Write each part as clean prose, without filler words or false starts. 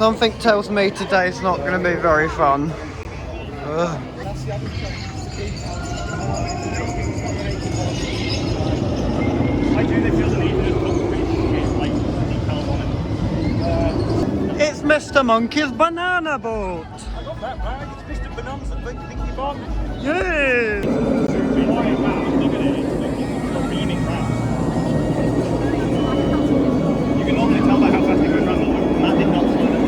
Something tells me today's not going to be very fun. Ugh. It's Mr. Monkey's banana boat. I got that bag. It's Mr. Bananas and Binky Bong. Yeah. Look at it. It's beaming round. You can normally tell by how fast it goes round the loop. That did not slow down.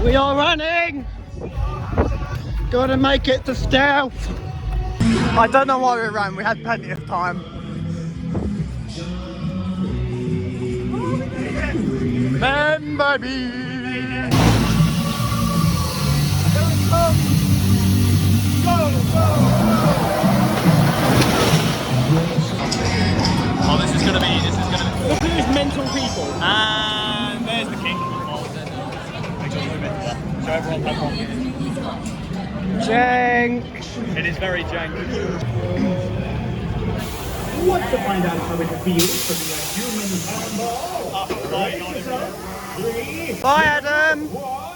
We are running! Gotta make it to stealth! I don't know why we ran, we had plenty of time. Man, baby! Oh, this is gonna be. Look at these mental people. And there's the king. Make sure you move it there. Show everyone how long it is. Jank! It is very jank. Want to find out how it feels to be a human cannonball? Bye, Adam!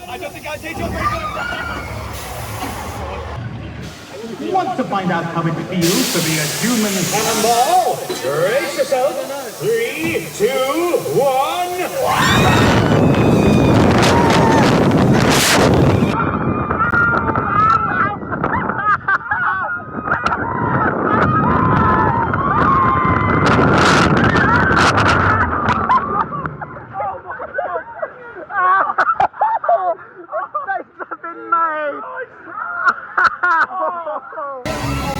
I don't think I did your very good at Want to find out how it feels to be a human cannonball? Brace yourself. 3, 2, 1.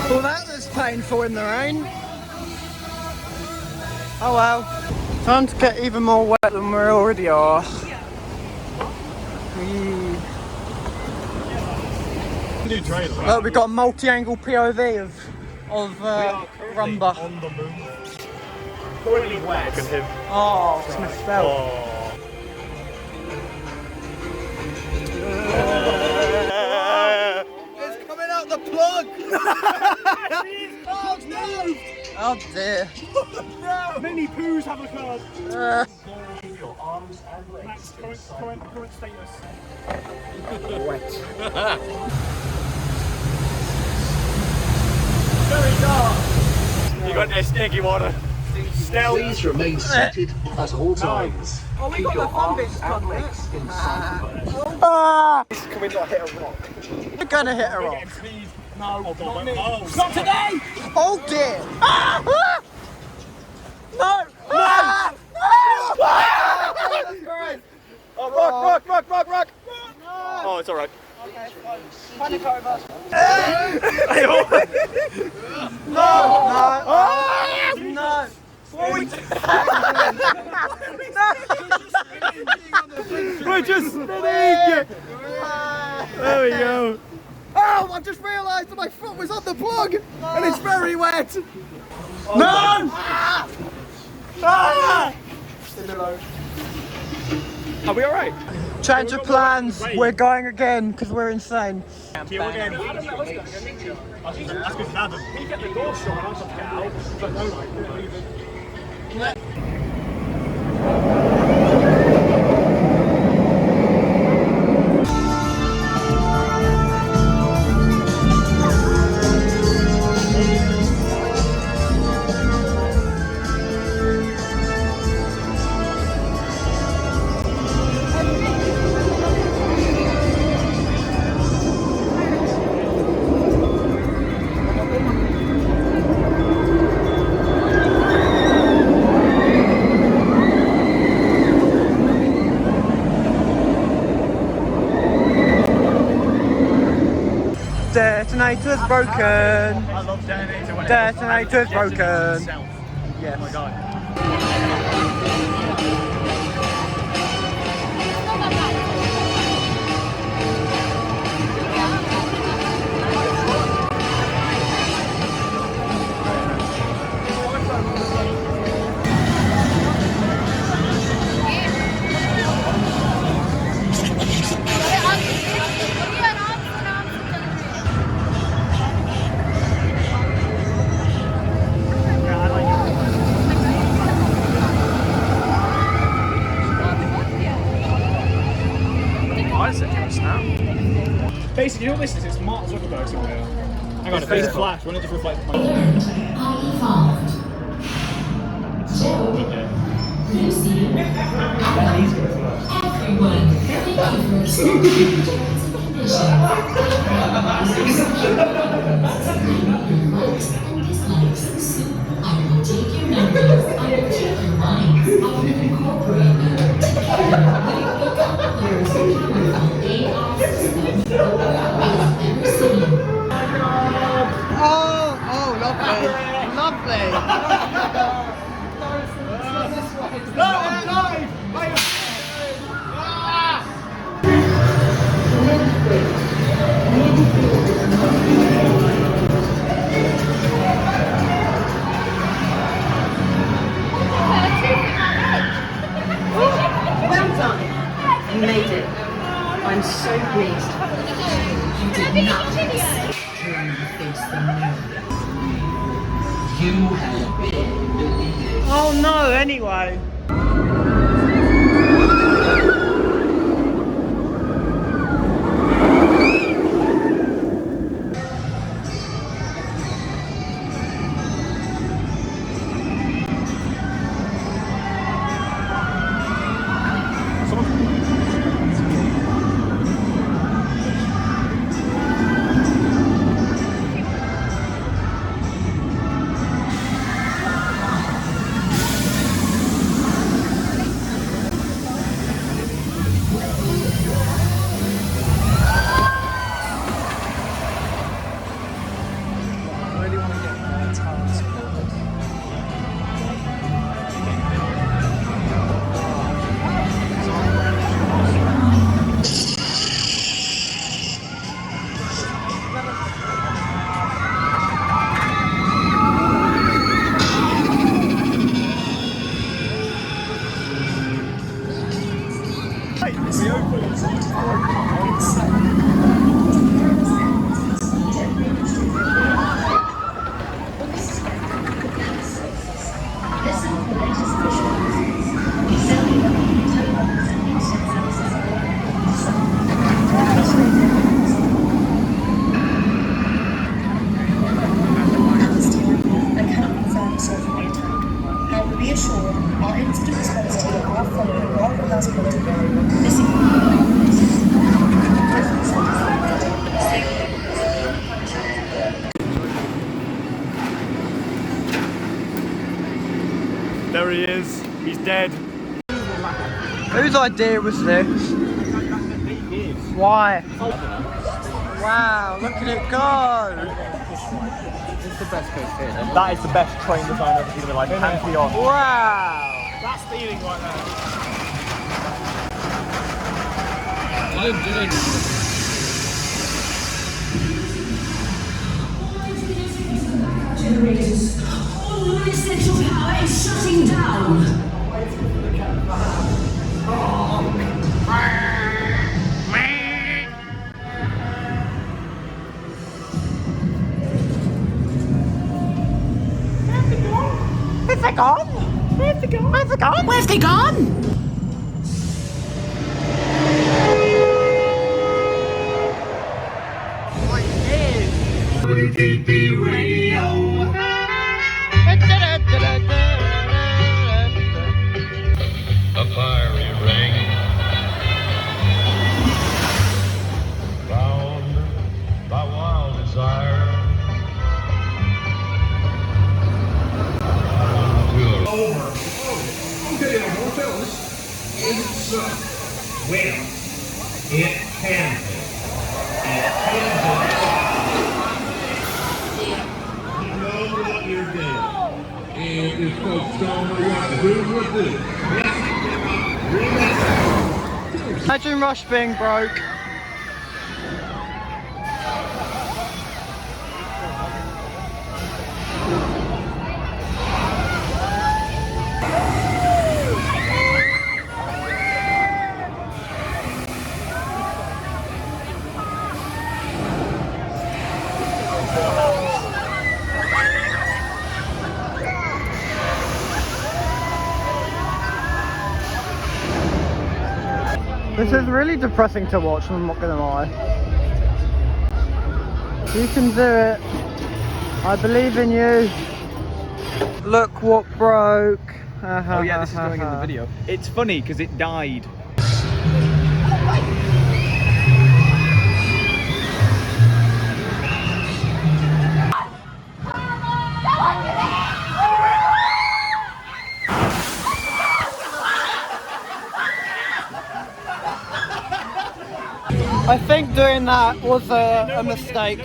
Well, that was painful in the rain. Oh well. Time to get even more wet than we already are. New trailer. Look, we've got a multi-angle POV of Rumba. On the moon. Currently wet. Look at him. Oh, it's misspelled. It's coming out the plug! Oh no! Oh dear. No. Many poos have occurred. Your arms and legs. Max, current status. Wet. Very dark. You got that stinky water. Please remain seated at all times. Oh, we Keep got your the fun arms bits and done, legs in sight of us. Ah! Can we not hit a rock? We're gonna hit her off. Please. No, oh, not me. Not today! Oh dear! Ah! Ah! No! No! Ah! Oh, rock! Oh, it's alright. Panic over. No! No! What we do? We're just spinning! There we go. Oh, I've just realised that my foot was on the plug and it's very wet. Oh, no! Ah! Are we alright? Change of plans. We're going again because we're insane. Queue again. That's good for Adam. He get the door shut and I'll just get out. But no, Detonator's broken. love Detonator when Detonator's broken. Yes. Oh my god. Basically, you know what this is? It's Mark Zuckerberg simulator. Hang on, if it's flash, why don't it just reflect my... Lucy, everyone, thank you for accepting the terms and conditions. Likes and dislikes. I will take your numbers, I will take your minds, I will incorporate you together. We will become the most powerful AI system the world has ever seen. Oh, lovely. Lovely. Well done. You made it. I'm so pleased. You did not miss. Turn and face the mirror. You have been defeated. Oh no, anyway. There he is. He's dead. Whose idea was this? Why? Wow, look at it go! It's the best case here. That is the best train design I've ever seen in my life. Hands me on. Wow! That's stealing right there. Generators. All essential power is shutting down. Where's they gone? Where's they gone? Where's they gone? Where's they gone? WDB Radio. A fiery ring bound by wild desire. Over. Okay, I'm gonna tell this. It's well, it can be. It can be. And if folks don't know what to do with this, Imagine Rush being broke. This is really depressing to watch, I'm not gonna lie. You can do it. I believe in you. Look what broke. Oh yeah, this is going in the video. It's funny because it died. I think doing that was a mistake.